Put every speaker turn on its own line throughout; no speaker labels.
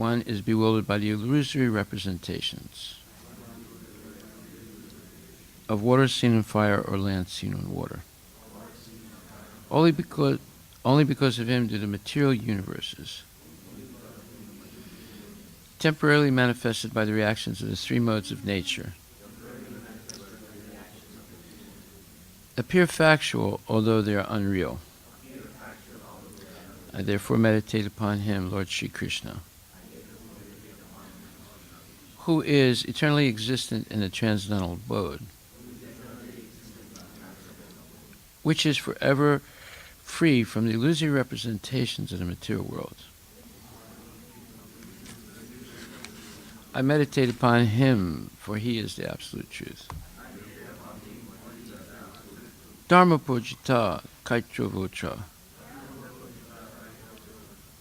One is bewildered by the illusory representations of water seen in fire or land seen in water. Only because of him do the material universes, temporarily manifested by the reactions of the three modes of nature, appear factual, although they are unreal. I therefore meditate upon him, Lord Sri Krishna, who is eternally existent in the transcendental abode, which is forever free from the illusory representations of the material world. I meditate upon him, for he is the absolute truth. Dharma pujita kaitro vocha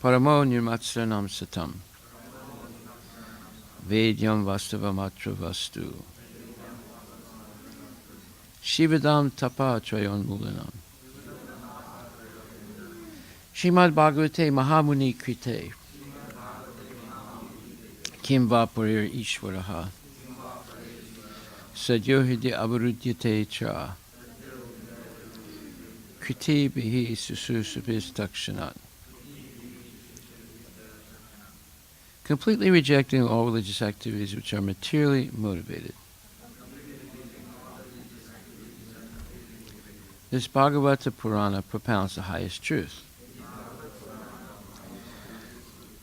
paramo nirmatsranam satam vedyam vastavamatra vastu shivadam tapa trayon mulanam Srimad Bhagavate Mahamuni Krite Kim Vapurir Ishvaraha Sadyohide Avarudyate Cha Kriti Bihi Sususubis Takshanat. Completely rejecting all religious activities which are materially motivated. This Bhagavata Purana propounds the highest truth,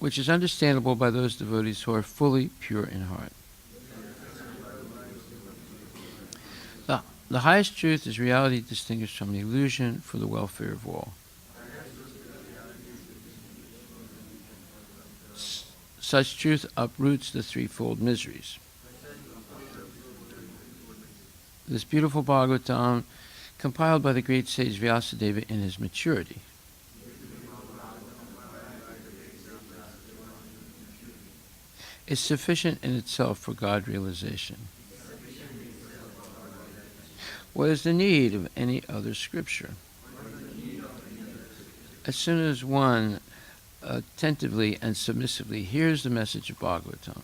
which is understandable by those devotees who are fully pure in heart. The highest truth is reality distinguished from the illusion for the welfare of all. Such truth uproots the threefold miseries. This beautiful Bhagavatam, compiled by the great sage Vyasadeva in his maturity, is sufficient in itself for God realization. What is the need of any other scripture? As soon as one attentively and submissively hears the message of Bhagavatam,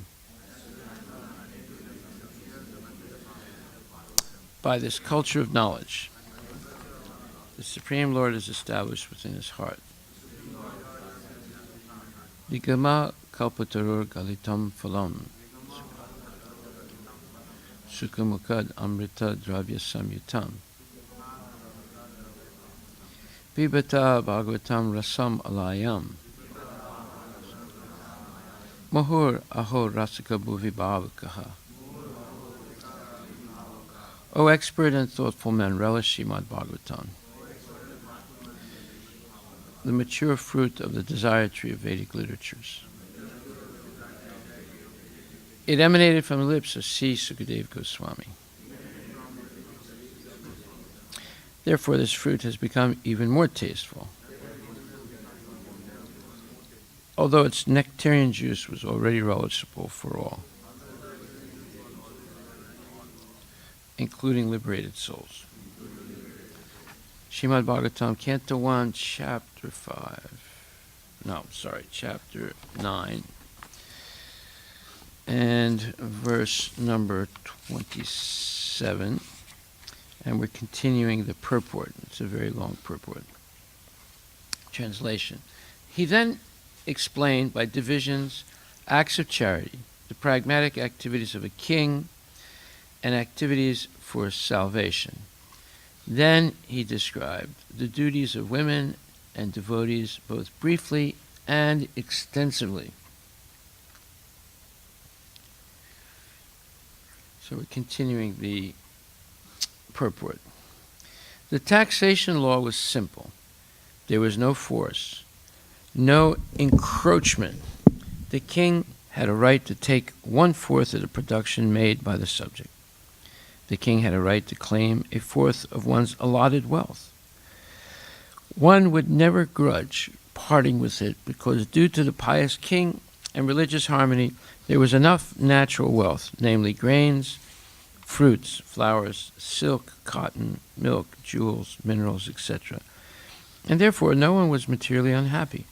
by this culture of knowledge, the Supreme Lord is established within his heart. Vigama kalpatarur galitam phalam sukhamukad amrita dravya samyutam pibata bhagavatam rasam alayam mahur aho rasika bhuvi bhavakaha. O expert and thoughtful men, relish Srimad Bhagavatam, the mature fruit of the desire tree of Vedic literatures. It emanated from the lips of C. Sukadeva Goswami. Therefore, this fruit has become even more tasteful, although its nectarian juice was already relishable for all, including liberated souls. Srimad Bhagavatam, Canto 1, Chapter 9, and verse number 27. And we're continuing the purport. It's a very long purport. Translation. He then explained by divisions, acts of charity, the pragmatic activities of a king, and activities for salvation. Then he described the duties of women and devotees both briefly and extensively. So we're continuing the purport. The taxation law was simple. There was no force, no encroachment. The king had a right to take 1/4 of the production made by the subject. The king had a right to claim 1/4 of one's allotted wealth. One would never grudge parting with it because due to the pious king and religious harmony, there was enough natural wealth, namely grains, fruits, flowers, silk, cotton, milk, jewels, minerals, etc. And therefore, no one was materially unhappy.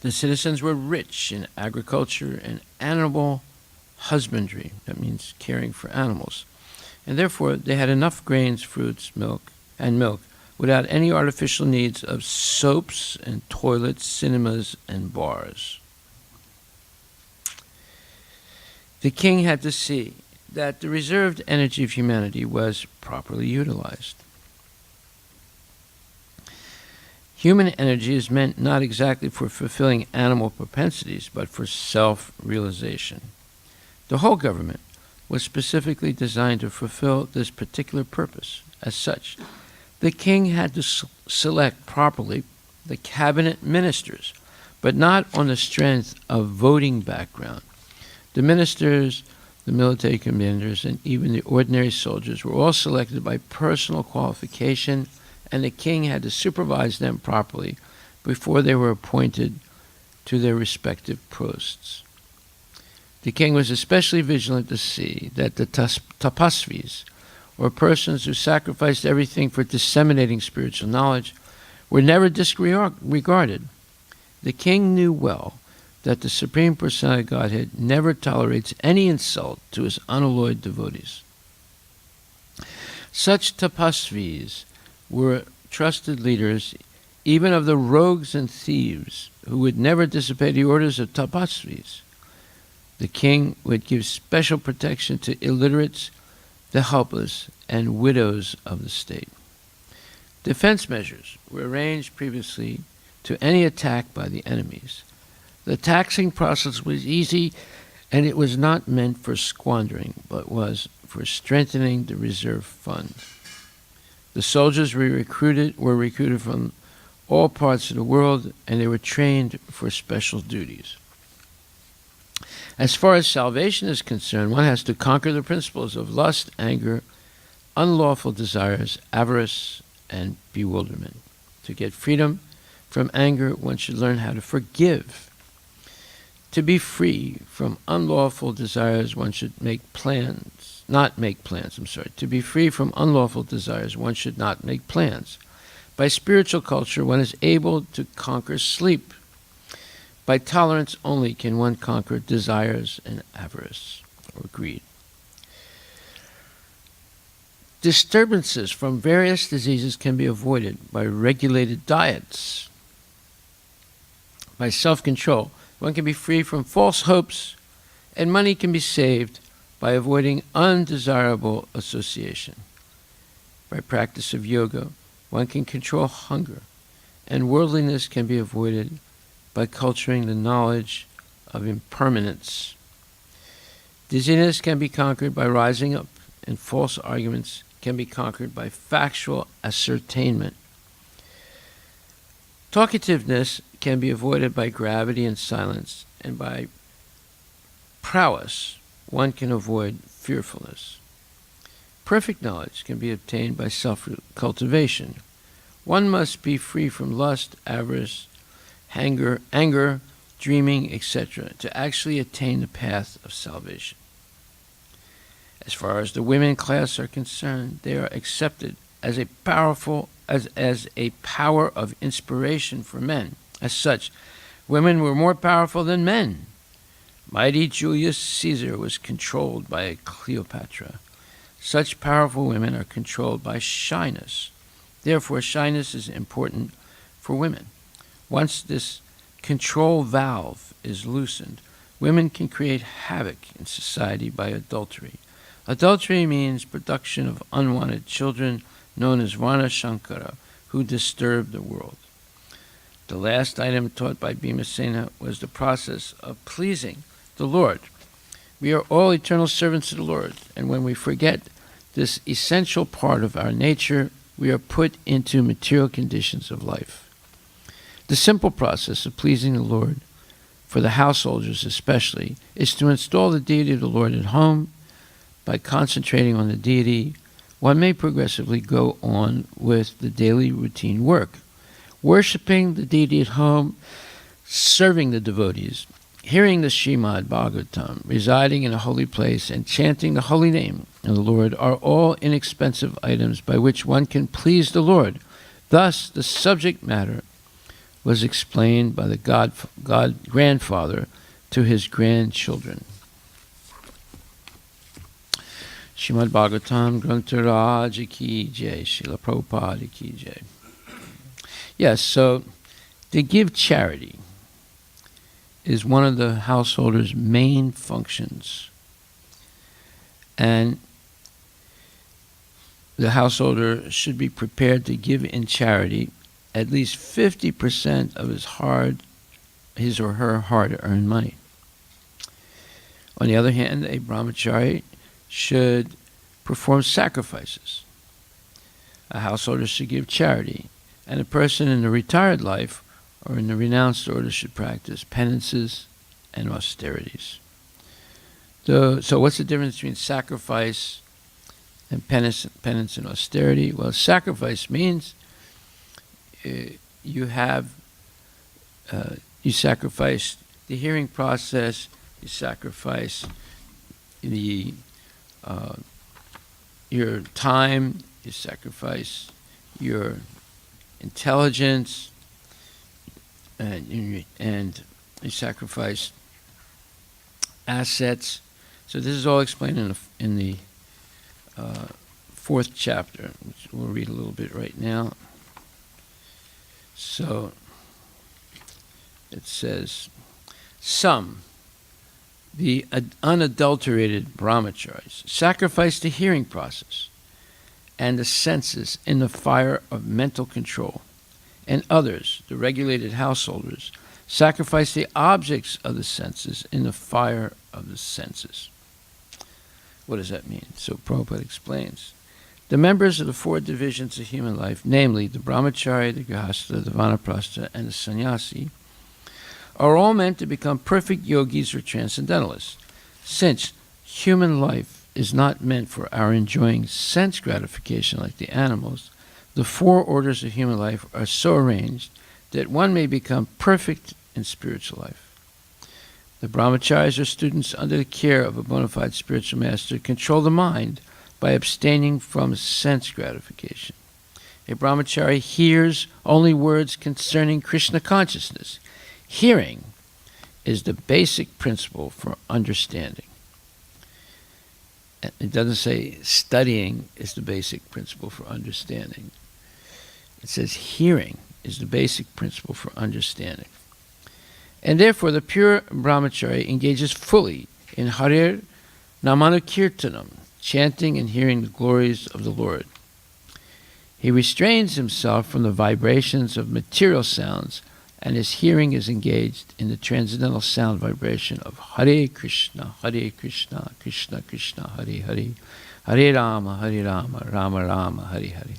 The citizens were rich in agriculture and animal husbandry. That means caring for animals. And therefore, they had enough grains, fruits, milk without any artificial needs of soaps and toilets, cinemas, and bars. The king had to see that the reserved energy of humanity was properly utilized. Human energy is meant not exactly for fulfilling animal propensities, but for self-realization. The whole government was specifically designed to fulfill this particular purpose. As such, the king had to select properly the cabinet ministers, but not on the strength of voting background. The ministers, the military commanders, and even the ordinary soldiers were all selected by personal qualification, and the king had to supervise them properly before they were appointed to their respective posts. The king was especially vigilant to see that the tapasvis, or persons who sacrificed everything for disseminating spiritual knowledge, were never disregarded. The king knew well that the Supreme Personality of Godhead never tolerates any insult to his unalloyed devotees. Such tapasvis were trusted leaders even of the rogues and thieves who would never disobey the orders of tapasvis. The king would give special protection to illiterates, the helpless, and widows of the state. Defense measures were arranged previously to any attack by the enemies. The taxing process was easy, and it was not meant for squandering, but was for strengthening the reserve fund. The soldiers were recruited from all parts of the world, and they were trained for special duties. As far as salvation is concerned, one has to conquer the principles of lust, anger, unlawful desires, avarice, and bewilderment. To get freedom from anger, one should learn how to forgive. To be free from unlawful desires, one should not make plans. To be free from unlawful desires, one should not make plans. By spiritual culture, one is able to conquer sleep. By tolerance only can one conquer desires and avarice or greed. Disturbances from various diseases can be avoided by regulated diets. By self-control, one can be free from false hopes, and money can be saved by avoiding undesirable association. By practice of yoga, one can control hunger, and worldliness can be avoided by culturing the knowledge of impermanence. Dizziness can be conquered by rising up, and false arguments can be conquered by factual ascertainment. Talkativeness can be avoided by gravity and silence, and by prowess one can avoid fearfulness. Perfect knowledge can be obtained by self-cultivation. One must be free from lust, avarice, anger, dreaming, etc., to actually attain the path of salvation. As far as the women class are concerned, they are accepted as a power of inspiration for men. As such, women were more powerful than men. Mighty Julius Caesar was controlled by a Cleopatra. Such powerful women are controlled by shyness. Therefore, shyness is important for women. Once this control valve is loosened, women can create havoc in society by adultery. Adultery means production of unwanted children, known as Vana Shankara, who disturb the world. The last item taught by Bhimasena was the process of pleasing the Lord. We are all eternal servants of the Lord, and when we forget this essential part of our nature, we are put into material conditions of life. The simple process of pleasing the Lord, for the householders especially, is to install the deity of the Lord at home. By concentrating on the deity, one may progressively go on with the daily routine work. Worshipping the deity at home, serving the devotees, hearing the Srimad Bhagvatam, residing in a holy place, and chanting the holy name of the Lord are all inexpensive items by which one can please the Lord. Thus, the subject matter was explained by the God grandfather to his grandchildren. Srimad Bhagvatam, Grantharaj ki jai, Srila Prabhupada ki jai. Yes, so to give charity is one of the householder's main functions. And the householder should be prepared to give in charity at least 50% of his or her hard-earned money. On the other hand, a brahmachari should perform sacrifices. A householder should give charity, and a person in the retired life or in the renounced order should practice penances and austerities. So what's the difference between sacrifice and penance and austerity? Well, sacrifice means you sacrifice the hearing process, you sacrifice your time, you sacrifice your intelligence, and you sacrifice assets. So this is all explained in the fourth chapter, which we'll read a little bit right now. So it says, some, the unadulterated brahmacharis, sacrifice the hearing process and the senses in the fire of mental control, and others, the regulated householders, sacrifice the objects of the senses in the fire of the senses. What does that mean? So Prabhupada explains. The members of the four divisions of human life, namely the brahmachari, the grihastha, the vanaprastha, and the sannyasi, are all meant to become perfect yogis or transcendentalists. Since human life is not meant for our enjoying sense gratification like the animals, the four orders of human life are so arranged that one may become perfect in spiritual life. The brahmacharis are students under the care of a bona fide spiritual master, control the mind by abstaining from sense gratification. A brahmachari hears only words concerning Krishna consciousness. Hearing is the basic principle for understanding. It doesn't say studying is the basic principle for understanding. It says hearing is the basic principle for understanding. And therefore the pure brahmachari engages fully in Harir Namanukirtanam, chanting and hearing the glories of the Lord. He restrains himself from the vibrations of material sounds, and his hearing is engaged in the transcendental sound vibration of Hare Krishna, Krishna Krishna, Hare Hare, Hare Rama, Rama Rama, Hare Hare.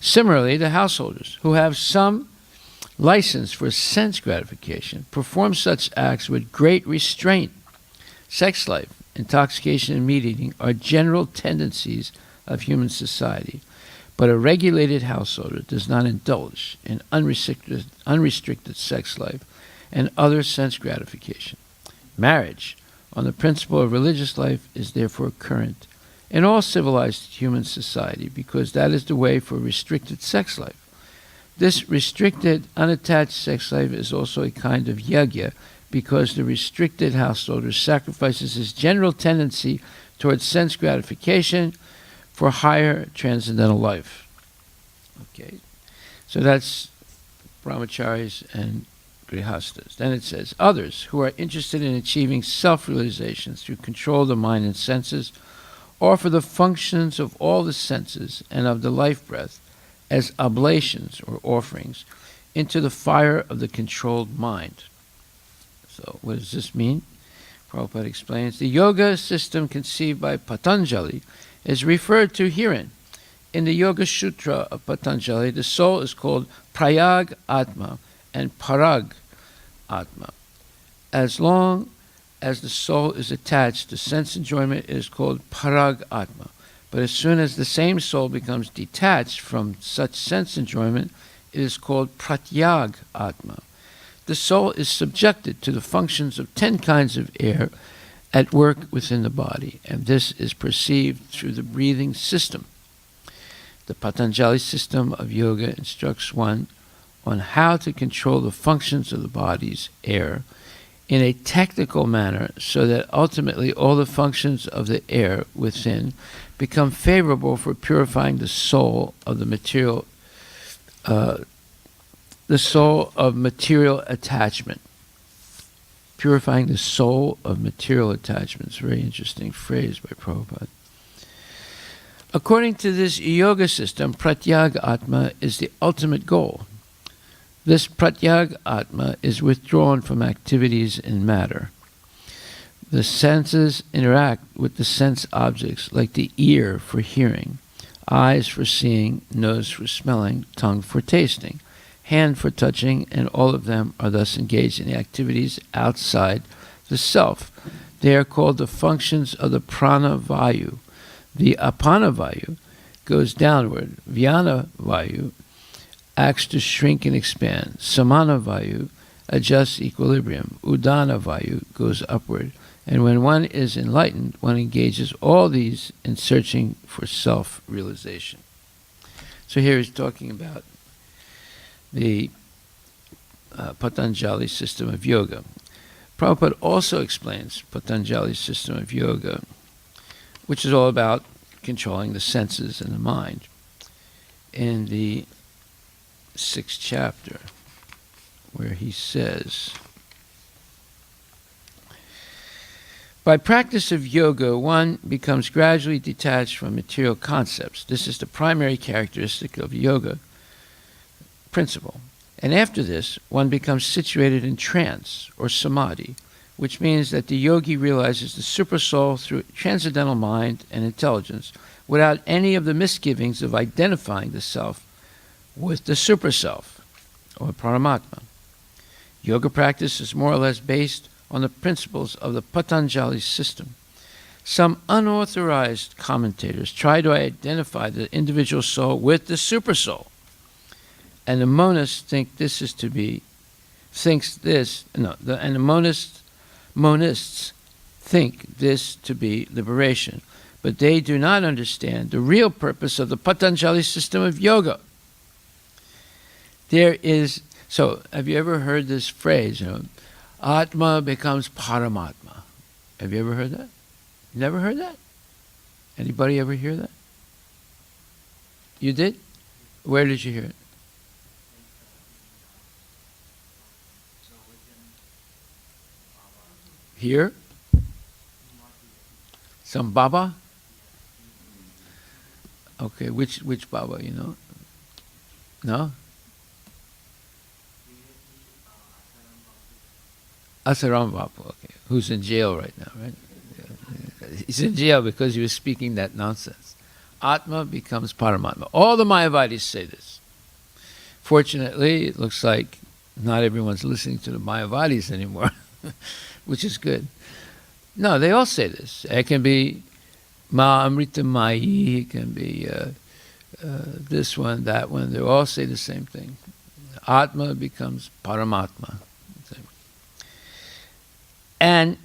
Similarly, the householders, who have some license for sense gratification, perform such acts with great restraint. Sex life, intoxication, and meat eating are general tendencies of human society, but a regulated householder does not indulge in unrestricted sex life and other sense gratification. Marriage, on the principle of religious life, is therefore current in all civilized human society because that is the way for restricted sex life. This restricted, unattached sex life is also a kind of yajna because the restricted householder sacrifices his general tendency towards sense gratification for higher transcendental life. Okay, so that's brahmacharis and grihastas. Then it says, others who are interested in achieving self-realization through control of the mind and senses offer the functions of all the senses and of the life breath as oblations or offerings into the fire of the controlled mind. So what does this mean? Prabhupada explains, the yoga system conceived by Patanjali is referred to herein. In the Yoga Sutra of Patanjali, the soul is called Prayag Atma and Parag Atma. As long as the soul is attached to sense enjoyment, it is called Parag Atma. But as soon as the same soul becomes detached from such sense enjoyment, it is called Pratyag Atma. The soul is subjected to the functions of 10 kinds of air at work within the body, and this is perceived through the breathing system. The Patanjali system of yoga instructs one on how to control the functions of the body's air in a technical manner so that ultimately all the functions of the air within become favorable for purifying the soul of the material attachment. Purifying the soul of material attachments. Very interesting phrase by Prabhupada. According to this yoga system, pratyag atma is the ultimate goal. This pratyag atma is withdrawn from activities in matter. The senses interact with the sense objects, like the ear for hearing, eyes for seeing, nose for smelling, tongue for tasting, hand for touching, and all of them are thus engaged in the activities outside the self. They are called the functions of the prana vayu. The apana vayu goes downward. Vyana vayu acts to shrink and expand. Samana vayu adjusts equilibrium. Udana vayu goes upward. And when one is enlightened, one engages all these in searching for self-realization. So here he's talking about the Patanjali system of yoga. Prabhupada also explains Patanjali's system of yoga, which is all about controlling the senses and the mind, in the 6th chapter, where he says, by practice of yoga, one becomes gradually detached from material concepts. This is the primary characteristic of yoga principle. And after this, one becomes situated in trance or samadhi, which means that the yogi realizes the supersoul through transcendental mind and intelligence without any of the misgivings of identifying the self with the superself, or Paramatma. Yoga practice is more or less based on the principles of the Patanjali system. Some unauthorized commentators try to identify the individual soul with the supersoul, and the monists think this is to be, monists think this to be liberation, but they do not understand the real purpose of the Patanjali system of yoga. So have you ever heard this phrase, Atma becomes Paramatma? Have you ever heard that? Never heard that? Anybody ever hear that? You did? Where did you hear it? Here? Some Baba? Okay, which Baba, you know? No? Asaram Bapu, okay, who's in jail right now, right? He's in jail because he was speaking that nonsense. Atma becomes Paramatma. All the Mayavadis say this. Fortunately, it looks like not everyone's listening to the Mayavadis anymore, which is good. No, they all say this. It can be Ma Amrita Mayi, it can be this one, that one. They all say the same thing. Atma becomes Paramatma. And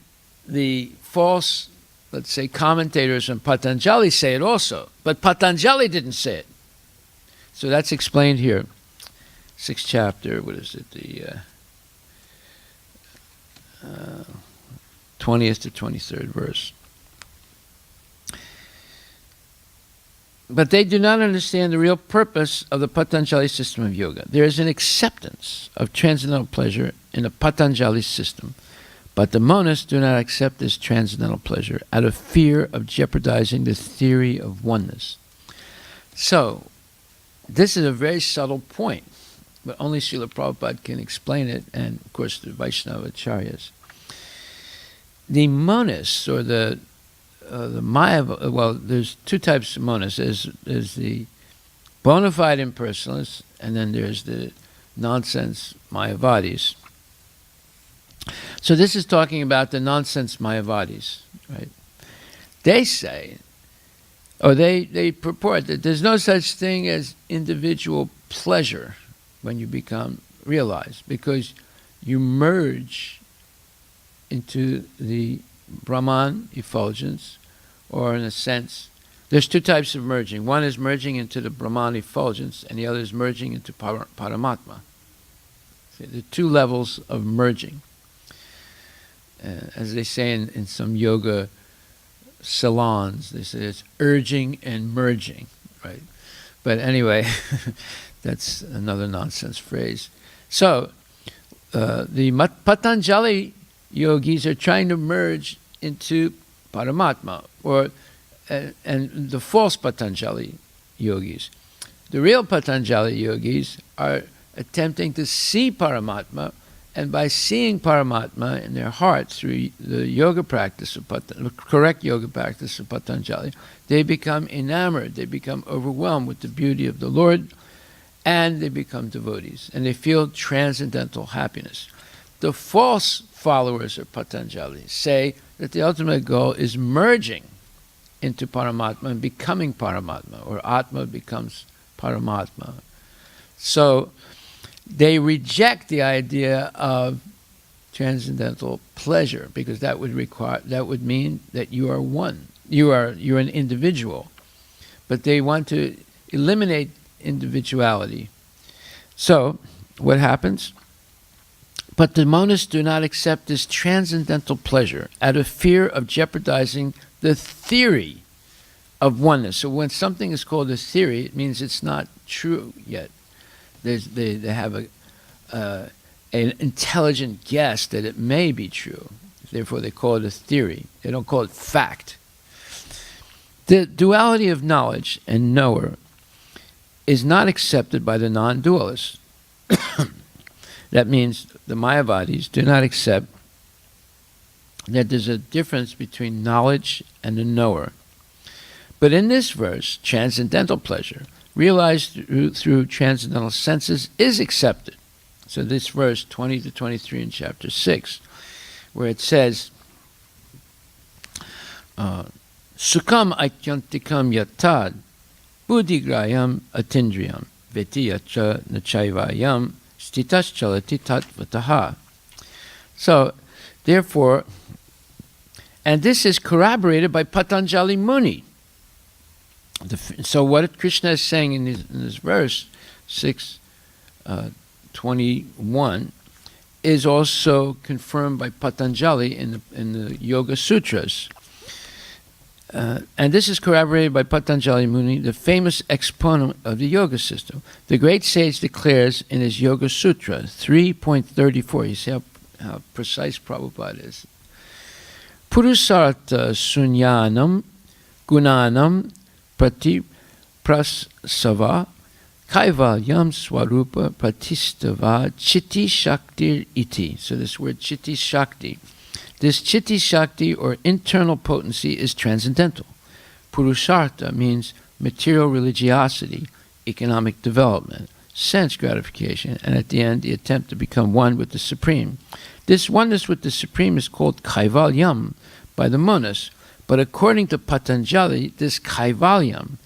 the false, let's say, commentators from Patanjali say it also. But Patanjali didn't say it. So that's explained here. 6th chapter, what is it? The 20th to 23rd verse. But they do not understand the real purpose of the Patanjali system of yoga. There is an acceptance of transcendental pleasure in the Patanjali system, but the monists do not accept this transcendental pleasure out of fear of jeopardizing the theory of oneness. So, this is a very subtle point, but only Srila Prabhupada can explain it, and of course the Vaishnava Acharyas. The monists, or the Maya, well, there's two types of monists. There's the bona fide impersonalists, and then there's the nonsense Mayavadis. So this is talking about the nonsense Mayavadis, right? They say, or they purport that there's no such thing as individual pleasure when you become realized, because you merge into the Brahman effulgence, or in a sense, there's two types of merging. One is merging into the Brahman effulgence, and the other is merging into Paramatma. See, the two levels of merging. As they say in some yoga salons, they say it's urging and merging, right? But anyway, that's another nonsense phrase. So, the Patanjali yogis are trying to merge into Paramatma, and the false Patanjali yogis. The real Patanjali yogis are attempting to see Paramatma, and by seeing Paramatma in their heart through the yoga practice of the correct yoga practice of Patanjali, they become enamored, they become overwhelmed with the beauty of the Lord, and they become devotees, and they feel transcendental happiness. The false followers of Patanjali say that the ultimate goal is merging into Paramatma and becoming Paramatma, or Atma becomes Paramatma. So they reject the idea of transcendental pleasure, because that would mean that you are one. You're an individual. But they want to eliminate individuality. So what happens? But the monists do not accept this transcendental pleasure out of fear of jeopardizing the theory of oneness. So when something is called a theory, it means it's not true yet. They have an intelligent guess that it may be true. Therefore, they call it a theory. They don't call it fact. The duality of knowledge and knower is not accepted by the non-dualists. That means the Mayavadis do not accept that there's a difference between knowledge and the knower. But in this verse, transcendental pleasure, realized through transcendental senses, is accepted. So this verse 20 to 23 in chapter 6, where it says, Sukham aikyantikam yatad buddhigrayam atindriyam vetiyacha nachaivayam stitaschalati tatvataha. So, therefore, and this is corroborated by Patanjali Muni. So what Krishna is saying in this verse 6:21 is also confirmed by Patanjali in the Yoga Sutras. And this is corroborated by Patanjali Muni, the famous exponent of the yoga system. The great sage declares in his Yoga Sutra 3.34, you see how precise Prabhupada is. Purusartha sunyanam gunanam prati prasava kaivalyam swarupa pratistava chitti shaktir iti. So this word chitti shakti. This chitti shakti, or internal potency, is transcendental. Purusartha means material religiosity, economic development, sense gratification, and at the end, the attempt to become one with the Supreme. This oneness with the Supreme is called kaivalyam by the monists, but according to Patanjali, this kaivalyam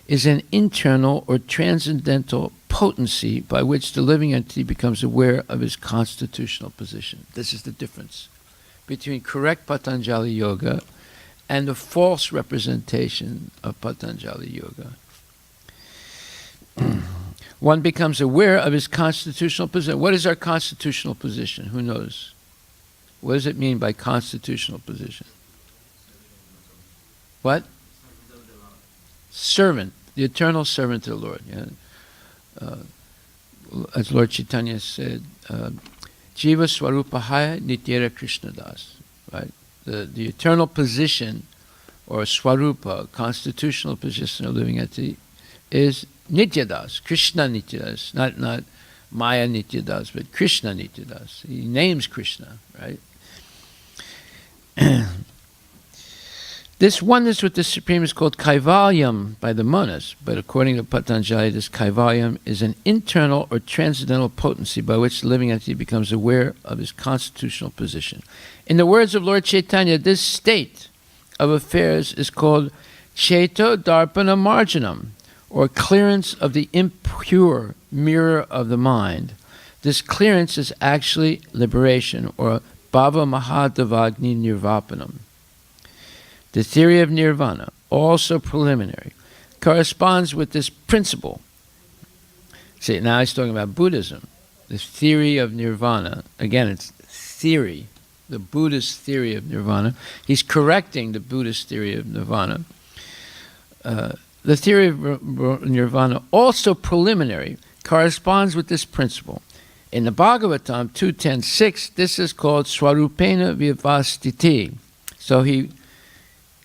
is an internal or transcendental potency by which the living entity becomes aware of his constitutional position. This is the difference between correct Patanjali Yoga and the false representation of Patanjali Yoga. One becomes aware of his constitutional position. What is our constitutional position? Who knows? What does it mean by constitutional position? What? Servant, the eternal servant of the Lord. Yeah? As Lord Chaitanya said, Jiva Swarupahaya Nityera Krishna Das. Right? The eternal position, or Swarupa, constitutional position of living entity, is Nityadas, Krishna Nityadas, not Maya Nityadas, but Krishna Nityadas. He names Krishna, right? This oneness with the Supreme is called Kaivalyam by the monists, but according to Patanjali, this Kaivalyam is an internal or transcendental potency by which the living entity becomes aware of his constitutional position. In the words of Lord Chaitanya, this state of affairs is called Cheto Darpana Marjanam, or clearance of the impure mirror of the mind. This clearance is actually liberation, or Bhava Mahadavagni Nirvapanam. The theory of nirvana, also preliminary, corresponds with this principle. See, now he's talking about Buddhism. the theory of nirvana. Again, it's theory, the Buddhist theory of nirvana. He's correcting the Buddhist theory of nirvana. The theory of nirvana, also preliminary, corresponds with this principle. In the Bhagavatam 2.10.6, this is called Swarupena Vyavastiti. So he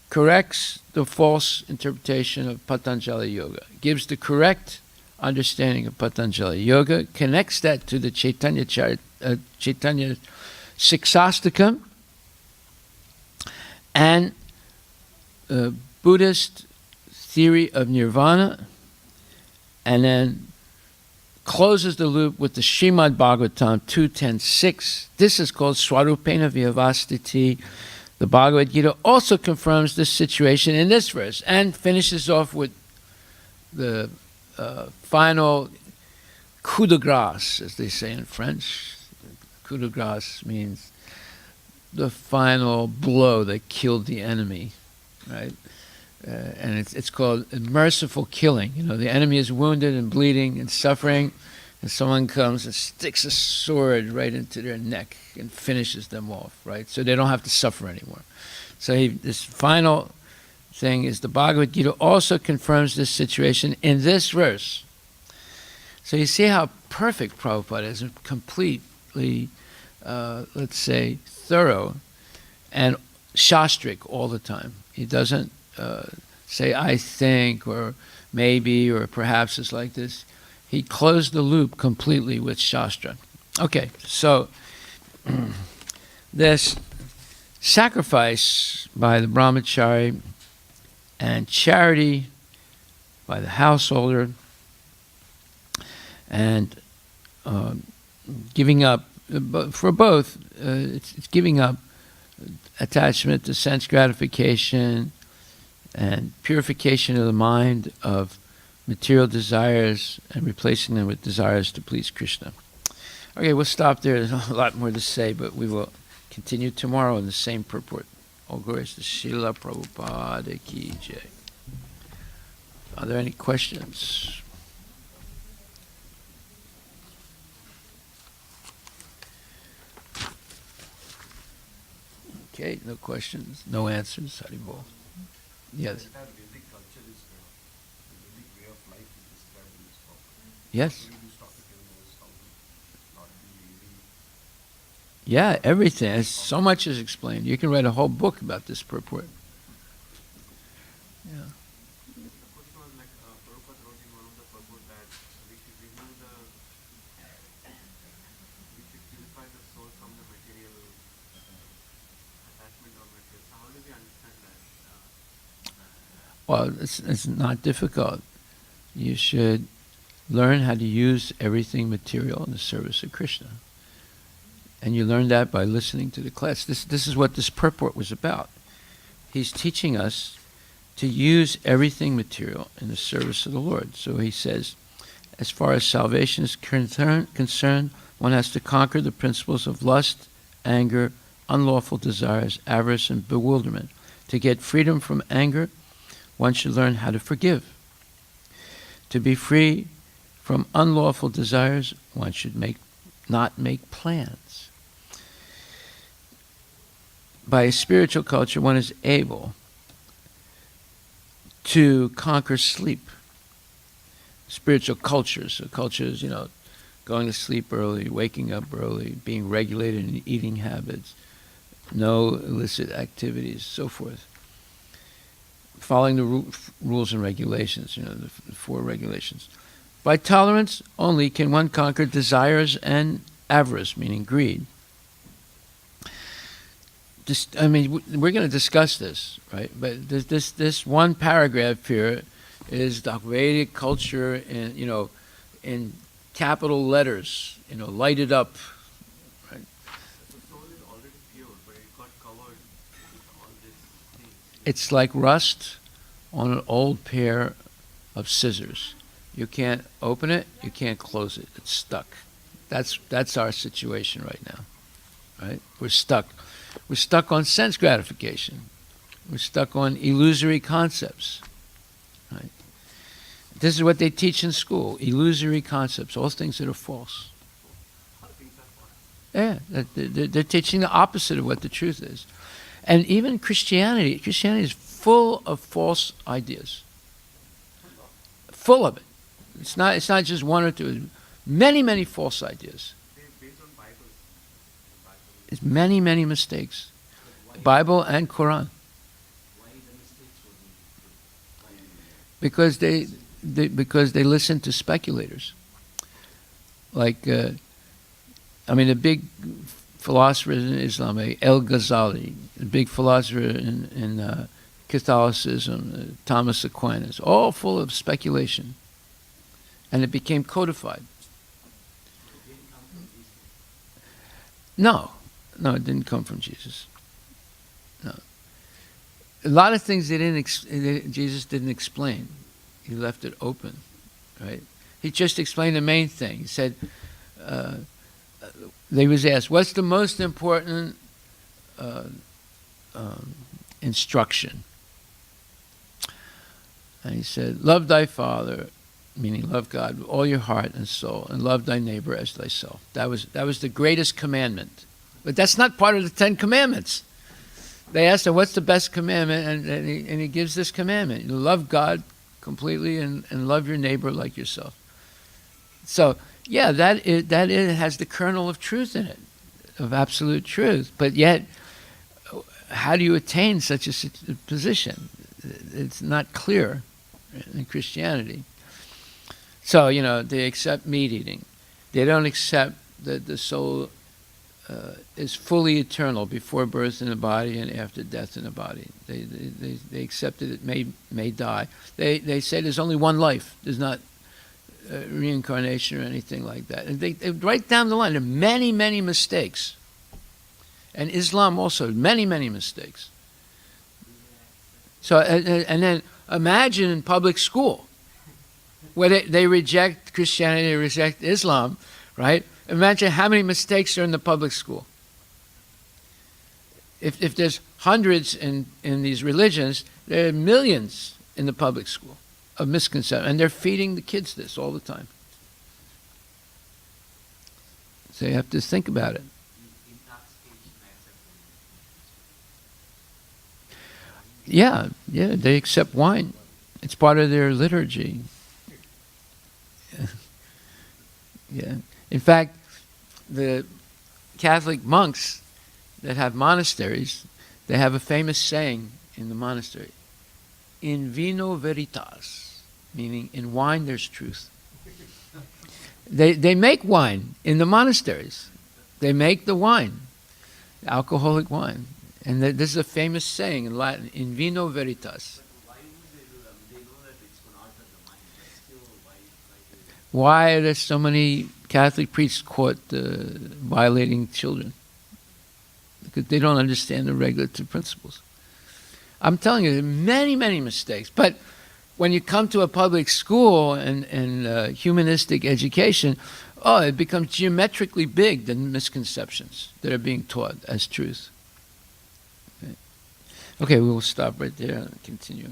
corrects the false interpretation of Patanjali Yoga, gives the correct understanding of Patanjali Yoga, connects that to the Chaitanya Siksastakam and Buddhist theory of nirvana, and then closes the loop with the Srimad Bhagvatam 2.10.6. This is called Swarupena Vyavastiti. The Bhagavad Gita also confirms this situation in this verse and finishes off with the final coup de grace, as they say in French. Coup de grace means the final blow that killed the enemy, right? And it's called merciful killing. You know, the enemy is wounded and bleeding and suffering, and someone comes and sticks a sword right into their neck and finishes them off, right? So they don't have to suffer anymore. So this final thing is the Bhagavad Gita also confirms this situation in this verse. So you see how perfect Prabhupada is, completely, let's say, thorough and shastric all the time. He doesn't say, I think, or maybe, or perhaps it's like this. He closed the loop completely with Shastra. Okay, so this sacrifice by the brahmachari and charity by the householder and giving up, for both, it's giving up attachment to sense gratification and purification of the mind of material desires and replacing them with desires to please Krishna. Okay, we'll stop there. There's a lot more to say, but we will continue tomorrow in the same purport. All glories to Srila Prabhupada Ki Jai. Are there any questions? Okay, no questions, no answers. Haribol. Yes. Yes. Yeah, everything. So much is explained. You can write a whole book about this purport. Yeah. Well, it's not difficult. You should learn how to use everything material in the service of Krishna. And you learn that by listening to the class. This is what this purport was about. He's teaching us to use everything material in the service of the Lord. So he says, as far as salvation is concerned, one has to conquer the principles of lust, anger, unlawful desires, avarice, and bewilderment. To get freedom from anger, one should learn how to forgive. To be free from unlawful desires, one should not make plans. By a spiritual culture, one is able to conquer sleep. Spiritual cultures, so cultures, going to sleep early, waking up early, being regulated in eating habits, no illicit activities, so forth. Following the rules and regulations, the 4 regulations. By tolerance only can one conquer desires and avarice, meaning greed. We're going to discuss this, right? But this one paragraph here is the Vedic culture in capital letters, lighted up. Right?
The soul is already pure, but it got covered with all these things.
It's like rust on an old pair of scissors. You can't open it, you can't close it. It's stuck. That's our situation right now, right? We're stuck. We're stuck on sense gratification. We're stuck on illusory concepts, right? This is what they teach in school, illusory concepts, all things that are false. Yeah, they're teaching the opposite of what the truth is. And even Christianity is full of false ideas. Full of it. It's not just one or two. Many false ideas.
They're based on Bible.
It's many mistakes. Bible and Quran.
Why the mistakes were being made?
Because they listen to speculators. Like, a big philosopher in Islam, El Ghazali, a big philosopher in Catholicism, Thomas Aquinas, all full of speculation. And it became codified. No, it didn't come from Jesus. No. A lot of things Jesus didn't explain. He left it open, right? He just explained the main thing. He said, they was asked, what's the most important instruction? And he said, love thy father, meaning love God with all your heart and soul, and love thy neighbor as thyself. That was the greatest commandment. But that's not part of the 10 Commandments. They asked him, what's the best commandment? And he gives this commandment. You love God completely and love your neighbor like yourself. So, yeah, that has the kernel of truth in it, of absolute truth. But yet, how do you attain such a position? It's not clear in Christianity. So, they accept meat eating. They don't accept that the soul is fully eternal before birth in the body and after death in the body. They accept that it may die. They say there's only one life. There's not reincarnation or anything like that. And they right down the line, there are many mistakes. And Islam also, many mistakes. So, and then imagine in public school, where they reject Christianity, they reject Islam, right? Imagine how many mistakes are in the public school. If there's hundreds in these religions, there are millions in the public school of misconception, and they're feeding the kids this all the time. So you have to think about it. Yeah, they accept wine. It's part of their liturgy. Yeah. In fact, the Catholic monks that have monasteries, they have a famous saying in the monastery, in vino veritas, meaning in wine there's truth. They make wine in the monasteries. They make the wine, alcoholic wine. And this is a famous saying in Latin, in vino veritas.
But why would they do that? They know that it's going to alter the mind, but still, why do that?
Why are there so many Catholic priests caught violating children? Because they don't understand the regulative principles. I'm telling you, there are many mistakes. But when you come to a public school and humanistic education, it becomes geometrically big, the misconceptions that are being taught as truth. Okay, we will stop right there and continue.